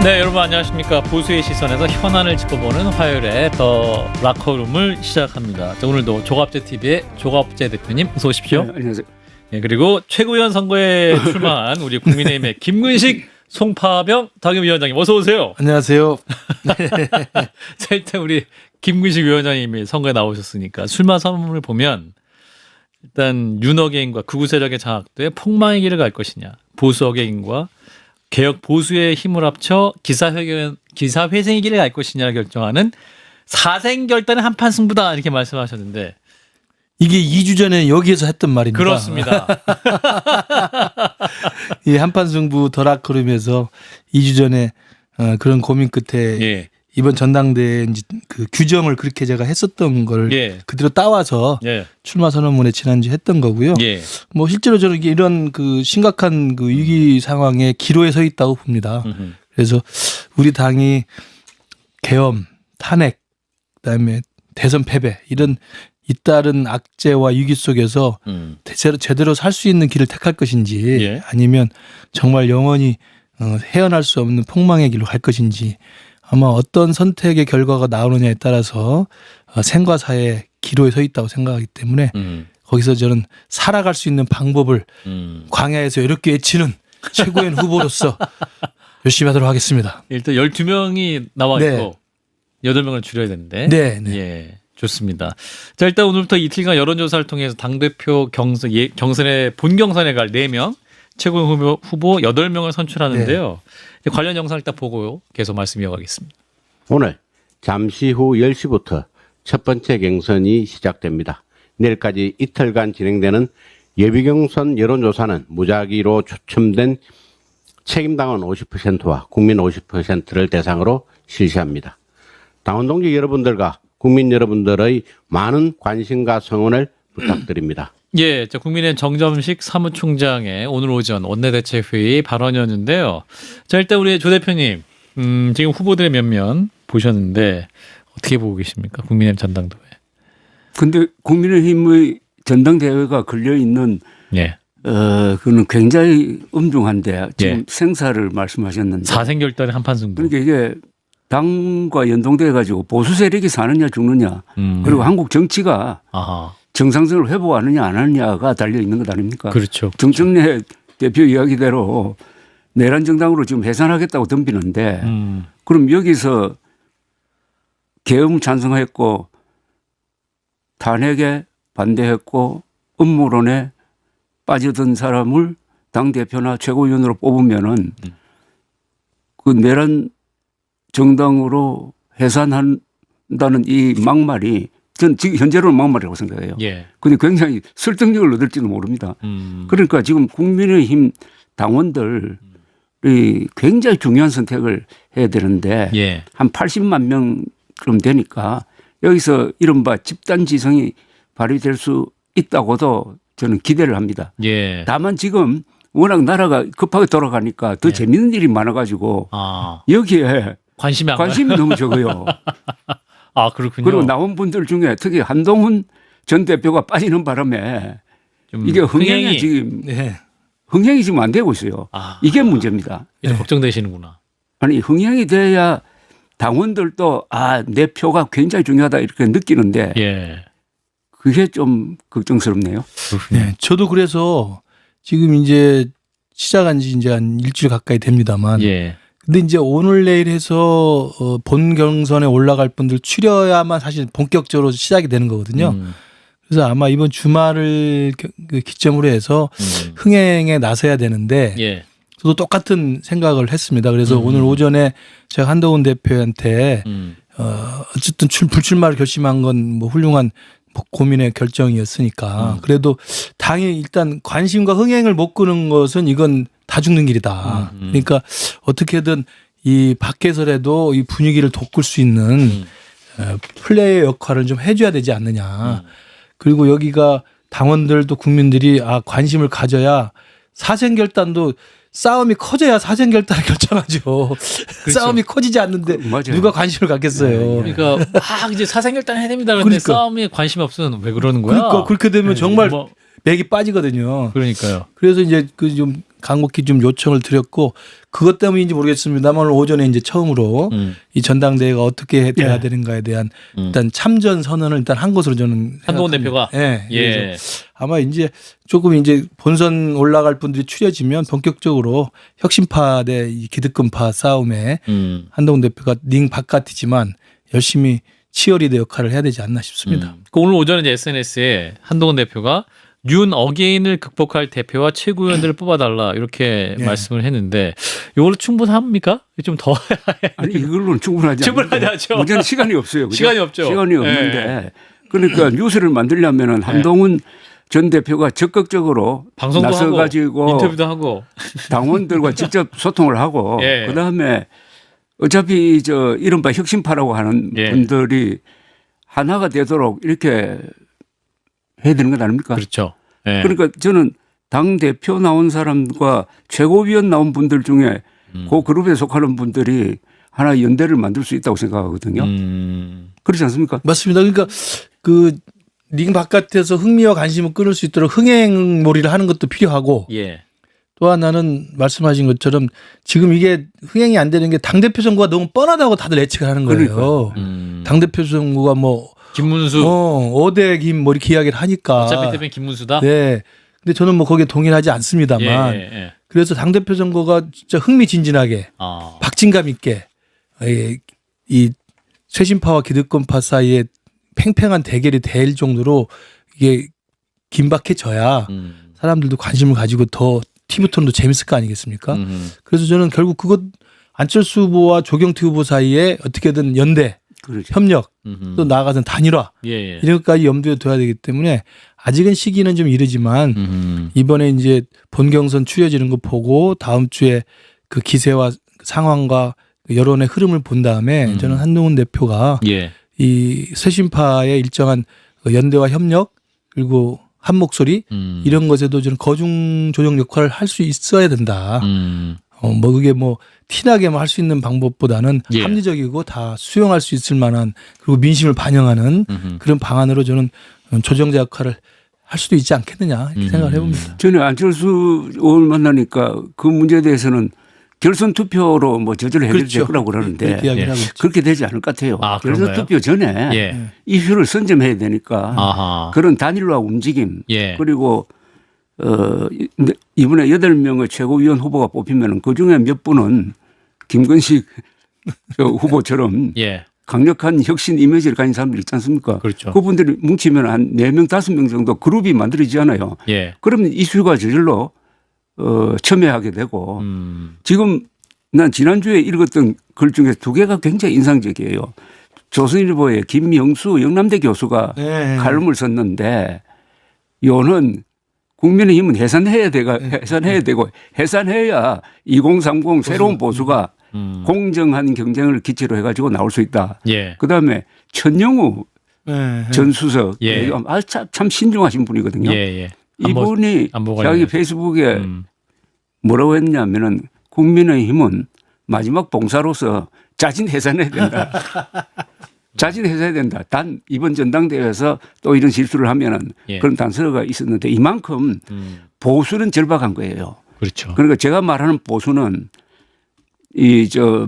네, 여러분 안녕하십니까. 보수의 시선에서 현안을 짚어보는 화요일에 더 락커룸을 시작합니다. 자, 오늘도 조갑제TV의 조갑제 대표님 어서 오십시오. 네, 안녕하세요. 네, 그리고 최고위원 선거에 출마한 우리 국민의힘의 김근식 송파병 당협위원장님 어서 오세요. 안녕하세요. 자, 일단 우리 김근식 위원장님이 선거에 나오셨으니까 출마 선언을 보면 일단 윤어게인과 극우 세력의 장악도에 폭망의 길을 갈 것이냐, 보수 어게인과 개혁 보수의 힘을 합쳐 기사회생의 길을 갈 것이냐를 결정하는 사생결단의 한판 승부다 이렇게 말씀하셨는데 이게 2주 전에 여기에서 했던 말입니다. 그렇습니다. 이 한판 승부 더락커룸에서 2주 전에 그런 고민 끝에 예. 이번 전당대회 그 규정을 그렇게 제가 했었던 걸 예. 그대로 따와서 예. 출마 선언문에 지난주 했던 거고요. 예. 뭐 실제로 저는 이런 그 심각한 그 위기 상황에 기로에 서 있다고 봅니다. 그래서 우리 당이 계엄, 탄핵, 그다음에 대선 패배 이런 잇따른 악재와 위기 속에서 제대로 살 수 있는 길을 택할 것인지 예. 아니면 정말 영원히 헤어날 수 없는 폭망의 길로 갈 것인지 아마 어떤 선택의 결과가 나오느냐에 따라서 생과 사의 기로에 서 있다고 생각하기 때문에 거기서 저는 살아갈 수 있는 방법을 광야에서 이렇게 외치는 최고의 후보로서 열심히 하도록 하겠습니다. 일단 12명이 나와 있고 네. 8명을 줄여야 되는데 네, 네. 예. 좋습니다. 자, 일단 오늘부터 이틀간 여론조사를 통해서 당대표 경선에 본경선에 갈 4명, 최고 후보 8명을 선출하는데요. 네. 관련 영상 일단 보고 계속 말씀 이어가겠습니다. 오늘 잠시 후 10시부터 첫 번째 경선이 시작됩니다. 내일까지 이틀간 진행되는 예비경선 여론조사는 무작위로 추첨된 책임당원 50%와 국민 50%를 대상으로 실시합니다. 당원 동지 여러분들과 국민 여러분들의 많은 관심과 성원을 부탁드립니다. 예, 자, 국민의힘 정점식 사무총장의 오늘 오전 원내대책회의 발언이었는데요. 자, 일단 우리 조 대표님, 지금 후보들의 면면 보셨는데 어떻게 보고 계십니까? 국민의힘 전당대회. 근데 국민의힘의 전당대회가 걸려 있는 예. 그는 굉장히 엄중한데 지금 예. 생사를 말씀하셨는데 사생결단의 한판 승부. 그러니까 이게 당과 연동돼 가지고 보수 세력이 사느냐 죽느냐 그리고 한국 정치가 아하. 정상성을 회복하느냐 안 하느냐가 달려 있는 것 아닙니까? 그렇죠. 정청래 대표 이야기대로 내란 정당으로 지금 해산하겠다고 덤비는데 그럼 여기서 계엄 찬성했고 탄핵에 반대했고 음모론에 빠져든 사람을 당대표나 최고위원으로 뽑으면은 그 내란 정당으로 해산한다는 이 막말이 전 지금 현재로는 막말이라고 생각해요. 예. 근데 굉장히 설득력을 얻을지도 모릅니다. 그러니까 지금 국민의힘 당원들이 굉장히 중요한 선택을 해야 되는데 예. 한 80만 명쯤 되니까 여기서 이른바 집단지성이 발휘될 수 있다고도 저는 기대를 합니다. 예. 다만 지금 워낙 나라가 급하게 돌아가니까 더 재밌는 일이 많아가지고 여기에 관심이 너무 적어요. 아, 그렇군요. 그리고 나온 분들 중에 특히 한동훈 전 대표가 빠지는 바람에 이게 흥행이 지금 흥행이 지금 안 되고 있어요. 이게 문제입니다. 이제 걱정되시는구나. 아니 흥행이 돼야 당원들도 내 표가 굉장히 중요하다 이렇게 느끼는데 예. 그게 좀 걱정스럽네요. 네, 저도 그래서 지금 이제 시작한 지 이제 한 일주일 가까이 됩니다만 예. 근데 이제 오늘 내일 해서 본 경선에 올라갈 분들 추려야만 사실 본격적으로 시작이 되는 거거든요. 그래서 아마 이번 주말을 기점으로 해서 흥행에 나서야 되는데 예. 저도 똑같은 생각을 했습니다. 그래서 오늘 오전에 제가 한동훈 대표한테 어쨌든 불출마를 결심한 건 뭐 훌륭한 고민의 결정이었으니까 그래도 당이 일단 관심과 흥행을 못 끄는 것은 이건 다 죽는 길이다. 그러니까 어떻게든 이 밖에서라도 이 분위기를 돋굴 수 있는 플레이의 역할을 좀 해줘야 되지 않느냐. 그리고 여기가 당원들도 국민들이 관심을 가져야 사생결단도 싸움이 커져야 사생결단을 결정하죠. 그렇죠. 싸움이 커지지 않는데 누가 관심을 갖겠어요. 그러니까 막 이제 사생결단 해야 됩니다. 그런데 그러니까. 싸움에 관심이 없으면 왜 그러는 거야? 그러니까 그렇게 되면 정말 맥이 빠지거든요. 그러니까요. 그래서 이제 그 좀 강목히 좀 요청을 드렸고 그것 때문인지 모르겠습니다만 오늘 오전에 이제 처음으로 이 전당대회가 어떻게 돼야 예. 되는가에 대한 일단 참전 선언을 일단 한 것으로 저는 한동훈 생각합니다. 대표가 예. 예. 그래서 아마 이제 조금 이제 본선 올라갈 분들이 추려지면 본격적으로 혁신파 대 이 기득권파 싸움에 한동훈 대표가 링 바깥이지만 열심히 치어리더 역할을 해야 되지 않나 싶습니다. 오늘 오전에 이제 SNS에 한동훈 대표가 윤 어게인을 극복할 대표와 최고위원들을 뽑아달라 이렇게 네. 말씀을 했는데 이걸로 충분합니까? 좀 더 아니 이걸로는 충분하지 충분하지 않는데 않죠. 문제는 시간이 없어요. 그죠? 시간이 없죠. 시간이 없는데 그러니까 뉴스를 만들려면은 한동훈 전 대표가 적극적으로 방송도 하고 나서가지고 인터뷰도 하고 당원들과 직접 소통을 하고 예. 그다음에 어차피 저 이른바 혁신파라고 하는 예. 분들이 하나가 되도록 이렇게 해야 되는 것 아닙니까? 그렇죠. 예. 그러니까 저는 당 대표 나온 사람과 최고위원 나온 분들 중에 그 그룹에 속하는 분들이 하나 연대를 만들 수 있다고 생각하거든요. 그렇지 않습니까? 맞습니다. 그러니까 그 링 바깥에서 흥미와 관심을 끌을 수 있도록 흥행몰이를 하는 것도 필요하고 예. 또 하나는 말씀하신 것처럼 지금 이게 흥행이 안 되는 게 당대표 선거가 너무 뻔하다고 다들 예측을 하는 거예요. 당대표 선거가 뭐 김문수 5대 김 뭐 이렇게 이야기를 하니까. 어차피 대표는 김문수다. 네. 근데 저는 뭐 거기에 동의하지 않습니다만 예. 그래서 당대표 선거가 진짜 흥미진진하게 박진감 있게 이 쇄신파와 기득권파 사이에 팽팽한 대결이 될 정도로 이게 긴박해져야 사람들도 관심을 가지고 더 TV토론도 재밌을 거 아니겠습니까? 그래서 저는 결국 그것 안철수 후보와 조경태 후보 사이에 어떻게든 연대, 그렇죠. 협력, 또 나아가서는 단일화 예. 이런 것까지 염두에 둬야 되기 때문에 아직은 시기는 좀 이르지만 이번에 이제 본경선 추려지는 거 보고 다음 주에 그 기세와 상황과 여론의 흐름을 본 다음에 저는 한동훈 대표가 예. 이 쇄신파의 일정한 연대와 협력 그리고 한 목소리 이런 것에도 저는 거중 조정 역할을 할 수 있어야 된다. 뭐 그게 뭐 티나게만 할 수 있는 방법보다는 예. 합리적이고 다 수용할 수 있을 만한 그리고 민심을 반영하는 그런 방안으로 저는 조정자 역할을 할 수도 있지 않겠느냐 이렇게 생각을 해봅니다. 저는 안철수 의원을 만나니까 그 문제에 대해서는 결선 투표로 뭐 저절로 해결될 그렇죠. 거라고 그러는데 그렇게 이야기를 하고 있죠. 그렇게 되지 않을 것 같아요. 결선 그런가요? 투표 전에 예. 이슈를 선점해야 되니까 아하. 그런 단일화 움직임 예. 그리고 이번에 8명의 최고위원 후보가 뽑히면 그중에 몇 분은 김건식 후보처럼 예. 강력한 혁신 이미지를 가진 사람들 있지 않습니까? 그렇죠. 그분들이 뭉치면 한 4명, 5명 정도 그룹이 만들어지잖아요. 예. 그러면 이슈가 저절로 첨예하게 되고 지금 난 지난주에 읽었던 글 중에 2개가 굉장히 인상적이에요. 조선일보의 김영수 영남대 교수가 네. 칼럼을 썼는데 요는 국민의힘은 해산해야 되고 해산해야 2030 새로운 보수가 공정한 경쟁을 기초로 해가지고 나올 수 있다. 예. 그다음에 천영우 전 수석 예. 참 신중하신 분이거든요. 예. 이분이 안보 자기 관련해서. 페이스북에 뭐라고 했냐면은 국민의힘은 마지막 봉사로서 자진 해산해야 된다. 자진 해산해야 된다. 단 이번 전당대회에서 또 이런 실수를 하면은 예. 그런 단서가 있었는데 이만큼 보수는 절박한 거예요. 그렇죠. 그러니까 제가 말하는 보수는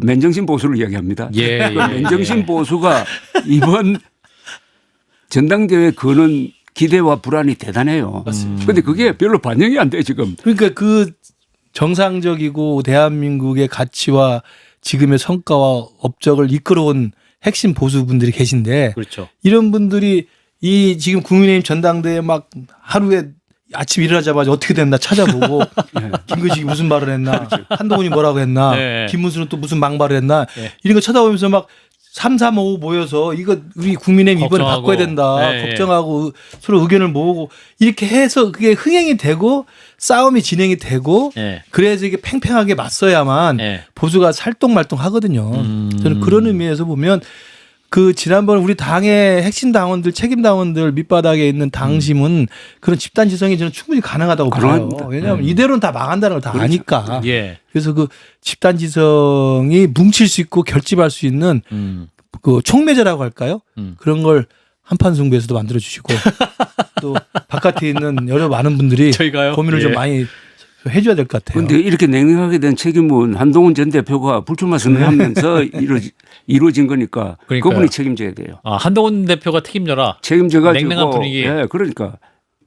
맨정신 보수를 이야기합니다. 예. 그 맨정신 보수가 이번 전당대회 거는 기대와 불안이 대단해요. 그런데 그게 별로 반영이 안 돼 지금. 그러니까 그 정상적이고 대한민국의 가치와 지금의 성과와 업적을 이끌어온 핵심 보수분들이 계신데 그렇죠. 이런 분들이 이 지금 국민의힘 전당대회 막 하루에 아침 일어나자마자 어떻게 됐나 찾아보고 김근식이 무슨 말을 했나 한동훈이 뭐라고 했나 네. 김문수는 또 무슨 막말을 했나 네. 이런 거 쳐다보면서 막 3, 4, 5 모여서 이거 우리 국민의힘 이번에 걱정하고. 바꿔야 된다 네. 걱정하고 서로 의견을 모으고 이렇게 해서 그게 흥행이 되고 싸움이 진행이 되고 예. 그래서 이게 팽팽하게 맞서야만 예. 보수가 살똥말똥 하거든요. 저는 그런 의미에서 보면 그 지난번 우리 당의 핵심 당원들 책임 당원들 밑바닥에 있는 당심은 그런 집단 지성이 저는 충분히 가능하다고 봐요. 가능합니다. 왜냐하면 이대로는 다 망한다는 걸 다 그렇죠. 아니까. 예. 그래서 그 집단 지성이 뭉칠 수 있고 결집할 수 있는 그 촉매제라고 할까요? 그런 걸 한판 승부에서도 만들어 주시고 또 바깥에 있는 여러 많은 분들이 저희가요? 고민을 예. 좀 많이 해줘야 될 것 같아요. 그런데 이렇게 냉랭하게 된 책임은 한동훈 전 대표가 불출마 선언하면서 이루어진 거니까 그러니까요. 그분이 책임져야 돼요. 아, 한동훈 대표가 책임져라. 책임져가지고 냉랭한 분위기. 예, 그러니까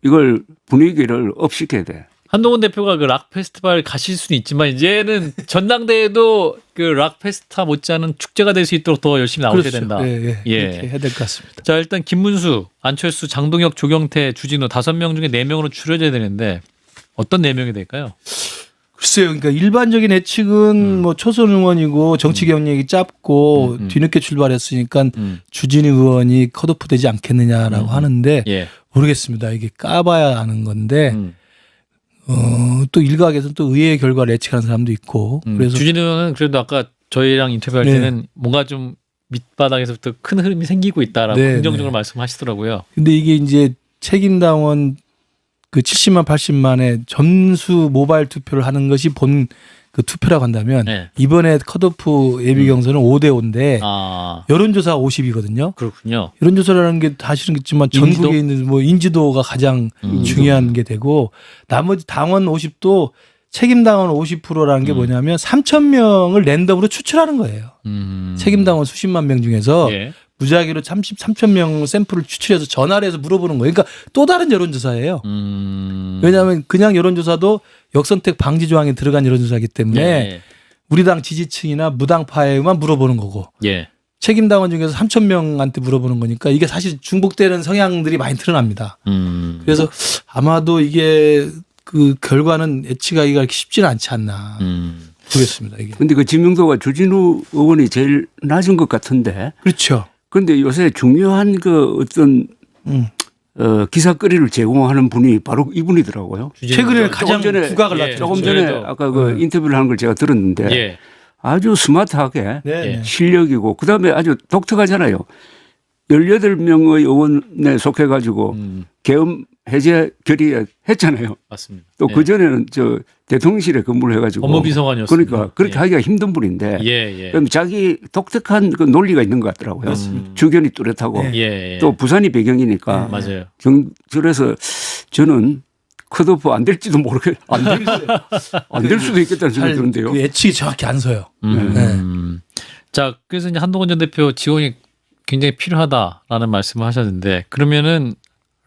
이걸 분위기를 업시켜야 돼. 한동훈 대표가 그 락 페스티벌 가실 수는 있지만 이제는 전당대회도 그 락 페스타 못지않은 축제가 될 수 있도록 더 열심히 나오셔야 그렇죠. 된다. 예, 예. 이렇게 해야 될 것 같습니다. 자, 일단 김문수, 안철수, 장동혁, 조경태, 주진우 5명 중에 4명으로 줄여져야 되는데 어떤 4명이 될까요? 글쎄요, 그러니까 일반적인 예측은 뭐 초선 의원이고 정치 경력이 짧고 뒤늦게 출발했으니까 주진우 의원이 컷오프 되지 않겠느냐라고 하는데 예. 모르겠습니다. 이게 까봐야 아는 건데 음. 또 일각에서는 또 의외의 결과를 예측하는 사람도 있고 그래서 주진우는 그래도 아까 저희랑 인터뷰할 네. 때는 뭔가 좀 밑바닥에서부터 큰 흐름이 생기고 있다라고 네, 긍정적으로 네. 말씀하시더라고요. 근데 이게 이제 책임당원 그 70만 80만의 전수 모바일 투표를 하는 것이 본 그 투표라고 한다면 네. 이번에 컷오프 예비 경선은 5대 5인데 아, 여론조사 50이거든요. 그렇군요. 여론조사라는 게 사실은겠지만 인지도? 전국에 있는 뭐 인지도가 가장 중요한 게 되고 나머지 당원 50도 책임당원 50%라는 게 뭐냐면 3천 명을 랜덤으로 추출하는 거예요. 책임당원 수십만 명 중에서 예. 무작위로 3천 명 샘플을 추출해서 전화를 해서 물어보는 거예요. 그러니까 또 다른 여론조사예요. 왜냐하면 그냥 여론조사도 역선택 방지 조항에 들어간 여론조사이기 때문에 예. 우리 당 지지층이나 무당파에만 물어보는 거고 예. 책임당원 중에서 3천 명한테 물어보는 거니까 이게 사실 중복되는 성향들이 많이 드러납니다. 그래서 아마도 이게 그 결과는 예측하기가 쉽지는 않지 않나 보겠습니다. 이게. 근데 그 지명도가 주진우 의원이 제일 낮은 것 같은데. 그렇죠. 그런데 요새 중요한 그 어떤 기사거리를 제공하는 분이 바로 이분이더라고요. 최근에 가장 전에 두각을 예. 났죠. 조금 전에 저희도. 아까 그 인터뷰를 하는 걸 제가 들었는데 예. 아주 스마트하게 네. 실력이고 그다음에 아주 독특하잖아요. 18명의 의원에 속해가지고 계엄 해제 결의했잖아요. 맞습니다. 또 예. 그전에는 저 대통령실에 근무를 해가지고 법무비서관이었습니다. 그러니까 그렇게 예. 하기가 힘든 분인데 예, 예. 그럼 자기 독특한 그 논리가 있는 것 같더라고요. 주견이 뚜렷하고 네. 예, 예. 또 부산이 배경이니까 맞아요. 그래서 저는 컷오프 안 될지도 안 될 수도 있겠다는 생각이 드는데요. 그 예측이 정확히 안 서요. 자, 그래서 이제 한동훈 전 대표 지원이 굉장히 필요하다라는 말씀을 하셨는데 그러면은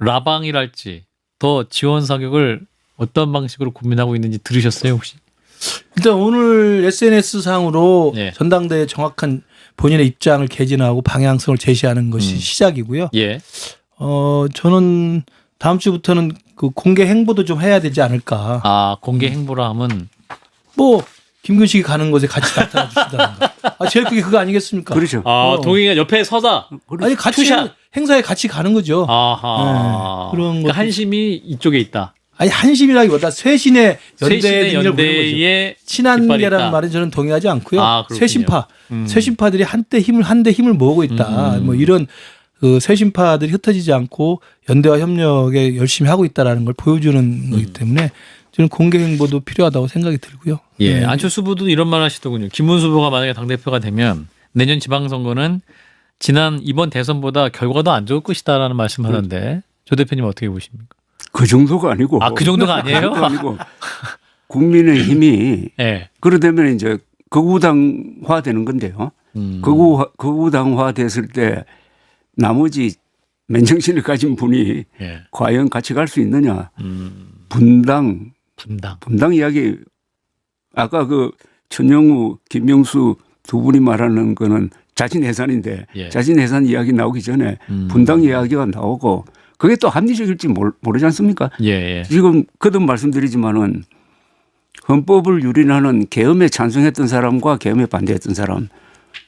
라방이랄지 더 지원 사격을 어떤 방식으로 고민하고 있는지 들으셨어요 혹시? 일단 오늘 SNS 상으로 예. 전당대회 정확한 본인의 입장을 개진하고 방향성을 제시하는 것이 시작이고요. 예. 저는 다음 주부터는 그 공개 행보도 좀 해야 되지 않을까. 아, 공개 행보라 하면 뭐 김근식이 가는 곳에 같이 나타나 주시다든가. 제일 크게 그거 아니겠습니까? 그렇죠. 동의가 옆에 서다. 아니 같이 투샷. 행사에 같이 가는 거죠. 아하. 네, 그런 그러니까 것도- 한심이 이쪽에 있다. 아니 한심이라기보다 쇄신의 쇄신의 연대를 보는 거죠. 연대에 깃발이 친한계라는 있다. 말은 저는 동의하지 않고요. 아, 그렇군요. 쇄신파, 쇄신파들이 한때 힘을 모으고 있다. 뭐 이런 그 쇄신파들이 흩어지지 않고 연대와 협력에 열심히 하고 있다라는 걸 보여주는 거기 때문에 저는 공개 행보도 필요하다고 생각이 들고요. 예. 네. 안철수 후보도 이런 말 하시더군요. 김문수 후보가 만약에 당대표가 되면 내년 지방선거는 지난 이번 대선보다 결과도 안 좋을 것이다라는 말씀하던데 조 대표님 어떻게 보십니까? 그 정도가 아니고. 아, 그 정도가 아니에요? 그것도 아니고 국민의힘이 예. 그러다면 이제 극우당화 되는 건데요. 극우당화 됐을 때 나머지 맨정신을 가진 분이 예. 과연 같이 갈 수 있느냐. 분당 이야기 아까 그 천영우, 김명수 두 분이 말하는 거는 자진 해산인데 예. 자진 해산 이야기 나오기 전에 분당 이야기가 나오고 그게 또 합리적일지 모르지 않습니까? 예, 예. 지금 거듭 말씀드리지만은 헌법을 유린하는 계엄에 찬성했던 사람과 계엄에 반대했던 사람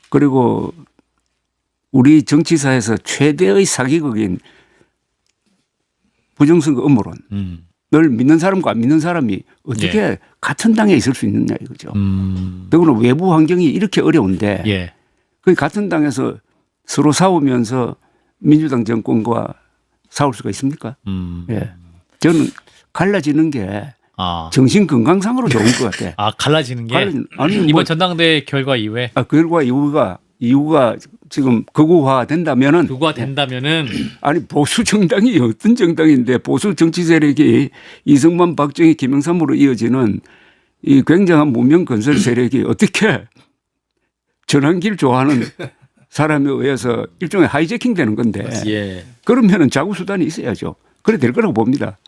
그리고 우리 정치사에서 최대의 사기극인 부정선거 음모론 늘 믿는 사람과 안 믿는 사람이 어떻게 같은 당에 있을 수 있느냐 이거죠. 더구나 외부 환경이 이렇게 어려운데 예. 그 같은 당에서 서로 싸우면서 민주당 정권과 싸울 수가 있습니까? 예. 저는 갈라지는 게 아. 정신 건강상으로 좋은 것 같아. 아, 갈라지는 게 아니 이번 뭐 전당대회 결과 이후에 결과 이유가 지금 극우화 된다면은 그거가 된다면은 아니 보수 정당이 어떤 정당인데 보수 정치 세력이 이승만, 박정희, 김영삼으로 이어지는 이 굉장한 문명 건설 세력이 어떻게 전환기를 좋아하는 사람에 의해서 일종의 하이제킹 되는 건데 예. 그러면은 자구 수단이 있어야죠. 그래 될 거라고 봅니다.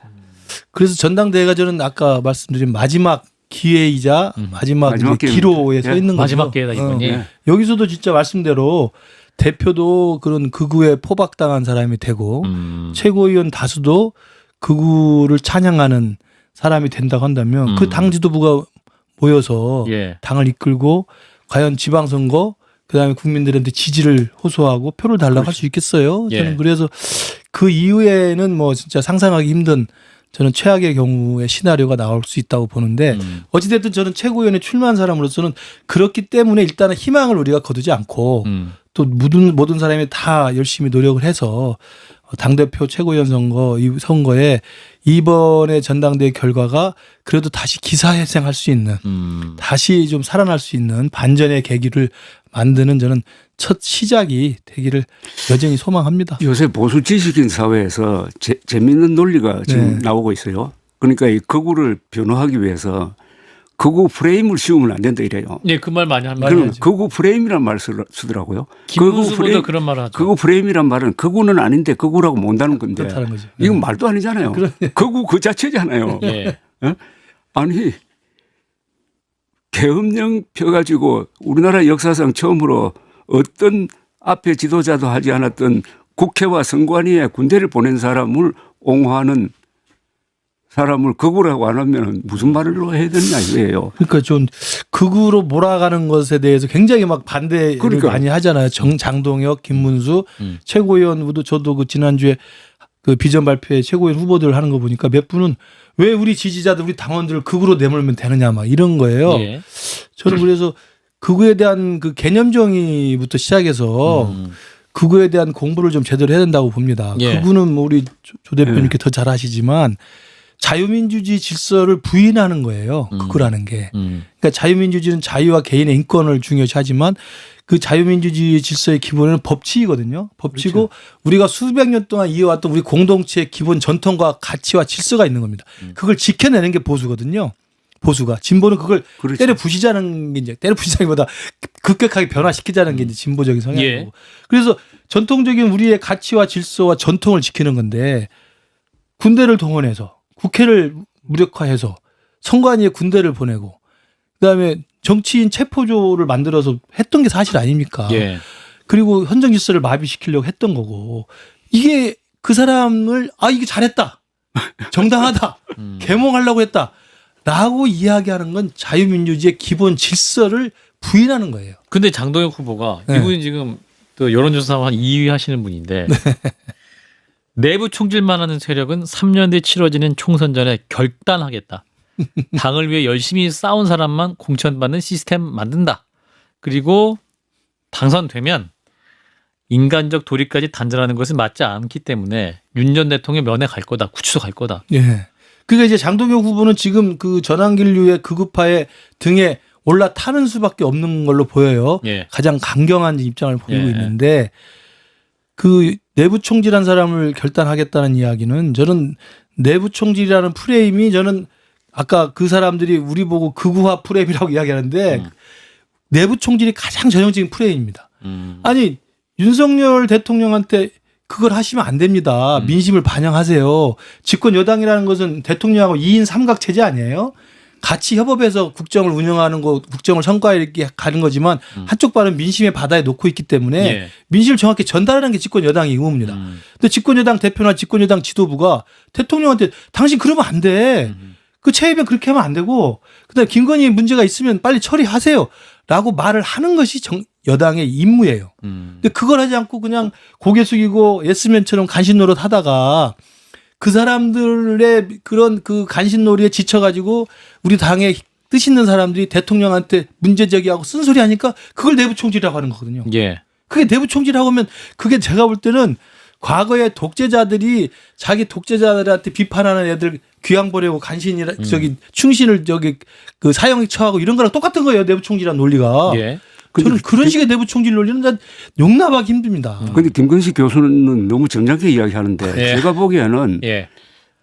그래서 전당대회가 저는 아까 말씀드린 마지막 기회이자 마지막 마지막 이제 기회. 기로에 서 예. 있는 거죠. 마지막 기회다 이번이. 네. 여기서도 진짜 말씀대로 대표도 그런 극우에 포박당한 사람이 되고 최고위원 다수도 극우를 찬양하는 사람이 된다고 한다면 그 당 지도부가 모여서 예. 당을 이끌고 과연 지방선거 그다음에 국민들한테 지지를 호소하고 표를 달라고 할 수 있겠어요. 예. 저는 그래서 그 이후에는 뭐 진짜 상상하기 힘든 저는 최악의 경우의 시나리오가 나올 수 있다고 보는데 어찌됐든 저는 최고위원에 출마한 사람으로서는 그렇기 때문에 일단은 희망을 우리가 거두지 않고 또 모든 사람이 다 열심히 노력을 해서 당대표 최고위원 선거 이 선거에 이번에 전당대회 결과가 그래도 다시 기사회생할 수 있는 다시 좀 살아날 수 있는 반전의 계기를 만드는 저는 첫 시작이 되기를 여전히 소망합니다. 요새 보수 지식인 사회에서 재미있는 논리가 지금 네. 나오고 있어요. 그러니까 이 극우를 변호하기 위해서 극우 프레임을 씌우면 안 된다 이래요. 예, 그 말 많이 합니다. 그럼 극우 프레임이란 말을 쓰더라고요. 김문수보다 그런 말을 하죠. 극우 프레임이란 말은 극우는 아닌데 극우라고 못하는 건데 그렇다는 거죠. 이건 말도 아니잖아요. 극우 그 자체잖아요. 예. 어? 아니 계엄령 펴가지고 우리나라 역사상 처음으로 어떤 앞에 지도자도 하지 않았던 국회와 선관위에 군대를 보낸 사람을 옹호하는 사람을 극우라고 안 하면 무슨 말로 해야 되느냐 이거예요. 그러니까 좀 극우로 몰아가는 것에 대해서 굉장히 막 반대를 그러니까. 많이 하잖아요. 장동혁, 김문수 최고위원 후보도 저도 그 지난주에 그 비전 발표에 최고위원 후보들 하는 거 보니까 몇 분은 왜 우리 지지자들 우리 당원들을 극우로 내몰면 되느냐 막 이런 거예요. 예. 저는 그래서 극우에 대한 그 개념 정의부터 시작해서 극우에 대한 공부를 좀 제대로 해야 된다고 봅니다. 예. 극우는 뭐 우리 조 대표님께 더 잘 아시지만 자유민주주의 질서를 부인하는 거예요. 극우라는 게. 그러니까 자유민주주의는 자유와 개인의 인권을 중요시하지만 그 자유민주주의 질서의 기본은 법치이거든요. 법치고 그렇죠. 우리가 수백 년 동안 이어왔던 우리 공동체의 기본 전통과 가치와 질서가 있는 겁니다. 그걸 지켜내는 게 보수거든요. 보수가. 진보는 그걸 그렇죠. 때려 부시자는 게 이제 때려 부시자기보다 급격하게 변화시키자는 게 이제 진보적인 성향이고. 예. 그래서 전통적인 우리의 가치와 질서와 전통을 지키는 건데 군대를 동원해서 국회를 무력화해서 선관위에 군대를 보내고 그다음에 정치인 체포조를 만들어서 했던 게 사실 아닙니까? 예. 그리고 헌정 질서를 마비시키려고 했던 거고 이게 그 사람을 이게 잘했다. 정당하다. 계몽하려고 했다. 라고 이야기하는 건 자유민주주의의 기본 질서를 부인하는 거예요. 근데 장동혁 후보가 네. 이분이 지금 또 여론조사 한 2위 하시는 분인데 내부 총질만 하는 세력은 3년 뒤 치러지는 총선 전에 결단하겠다. 당을 위해 열심히 싸운 사람만 공천받는 시스템 만든다. 그리고 당선되면 인간적 도리까지 단절하는 것은 맞지 않기 때문에 윤 전 대통령 면회 갈 거다. 구치소 갈 거다. 예. 그러니까 이제 장동혁 후보는 지금 그 전환길류의 극우파의 등에 올라타는 수밖에 없는 걸로 보여요. 예. 가장 강경한 입장을 보이고 예. 있는데 그 내부 총질한 사람을 결단하겠다는 이야기는 저는 내부 총질이라는 프레임이 저는 아까 그 사람들이 우리 보고 극우화 프레임이라고 이야기하는데 내부 총질이 가장 전형적인 프레임입니다. 아니 윤석열 대통령한테 그걸 하시면 안 됩니다. 민심을 반영하세요. 집권 여당이라는 것은 대통령하고 2인 삼각체제 아니에요? 같이 협업해서 국정을 운영하는 거, 국정을 성과에 이렇게 가는 거지만 한쪽 발은 민심의 바다에 놓고 있기 때문에 예. 민심을 정확히 전달하는 게 집권 여당의 의무입니다. 근데 집권 여당 대표나 집권 여당 지도부가 대통령한테 당신 그러면 안 돼. 그 최혜병 그렇게 하면 안 되고 그다음에 김건희 문제가 있으면 빨리 처리하세요. 라고 말을 하는 것이 여당의 임무예요. 근데 그걸 하지 않고 그냥 고개 숙이고 예스맨처럼 간신 노릇 하다가 그 사람들의 그런 그 간신놀이에 지쳐가지고 우리 당에 뜻 있는 사람들이 대통령한테 문제제기하고 쓴소리 하니까 그걸 내부 총질이라고 하는 거거든요. 예. 그게 내부 총질이라고 하면 그게 제가 볼 때는 과거에 독재자들이 자기 독재자들한테 비판하는 애들 귀양 보내고 충신을 그 사형에 처하고 이런 거랑 똑같은 거예요. 내부 총질이라는 논리가. 예. 근데 저는 그런 식의 내부 총질 논리는 난 용납하기 힘듭니다. 근데 김근식 교수는 너무 점잖게 이야기하는데 예. 제가 보기에는 예.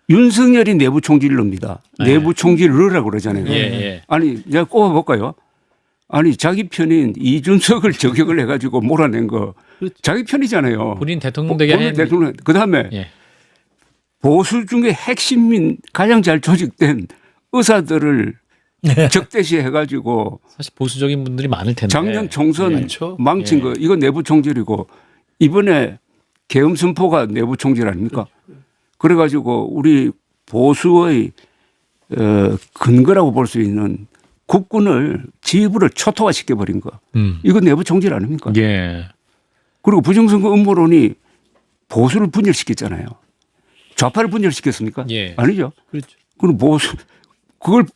윤석열이 내부 총질러입니다. 네. 내부 총질러라고 그러잖아요. 예. 예. 아니 제가 꼽아볼까요? 아니 자기 편인 이준석을 저격을 해가지고 몰아낸 거 자기 편이잖아요. 본인 대통령 되게 본인 했는데. 대통령. 그다음에 예. 보수 중에 핵심인 가장 잘 조직된 의사들을 적대시 해가지고 사실 보수적인 분들이 많을 텐데. 작년 총선 그렇죠. 망친 예. 거 이거 내부 총질이고 이번에 계엄 선포가 내부 총질 아닙니까? 그래가지고 우리 보수의 근거라고 볼 수 있는 국군을 지휘부를 초토화 시켜버린 거. 이거 내부 총질 아닙니까? 예. 그리고 부정선거 음모론이 보수를 분열시켰잖아요. 좌파를 분열시켰습니까? 예. 아니죠. 그렇죠. 그럼 보수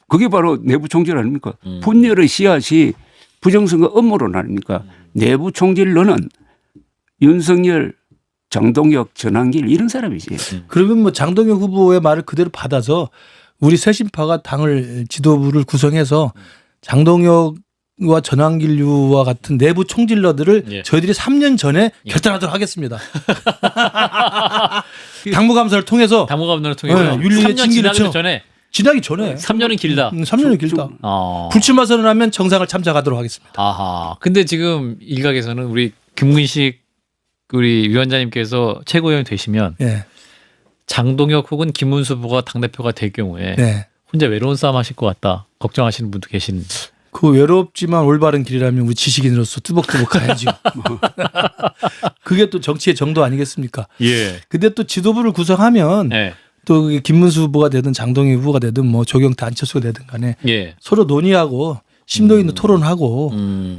그게 바로 내부 총질 아닙니까? 분열의 씨앗이 부정선거 음모론 아닙니까? 내부 총질론은 윤석열, 정동혁, 전한길 이런 사람이지. 그러면 뭐 장동혁 후보의 말을 그대로 받아서 우리 새신파가 당을 지도부를 구성해서 장동혁과 전환길류와 같은 내부 총질러들을 예. 저희들이 3년 전에 결단하도록 하겠습니다. 당무감사를 통해서 당무감사를 통해서 네, 윤리의 3년 징계를 지나기 쳐. 전에 지나기 전에 3년은 길다. 3년이 길다. 어. 불출마 선언하면 정상을 참작하도록 하겠습니다. 아하. 근데 지금 일각에서는 우리 김근식 우리 위원장님께서 최고위원이 되시면 예. 장동혁 혹은 김문수 후보가 당대표가 될 경우에 네. 혼자 외로운 싸움 하실 것 같다. 걱정하시는 분도 계신. 그 외롭지만 올바른 길이라면 우리 지식인으로서 뚜벅뚜벅 가야죠. 그게 또 정치의 정도 아니겠습니까? 예. 근데 또 지도부를 구성하면 예. 또 그게 김문수 후보가 되든 장동희 후보가 되든 뭐 조경태 안철수가 되든 간에 예. 서로 논의하고 심도 있는 토론하고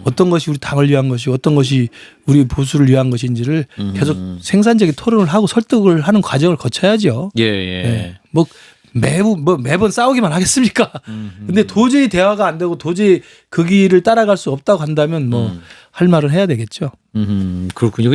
어떤 것이 우리 당을 위한 것이 어떤 것이 우리 보수를 위한 것인지를 계속 생산적인 토론을 하고 설득을 하는 과정을 거쳐야죠. 예. 예. 네. 뭐 매번 싸우기만 하겠습니까? 근데 도저히 대화가 안 되고 도저히 그 길을 따라갈 수 없다고 한다면 뭐 할 말은 해야 되겠죠. 그렇군요.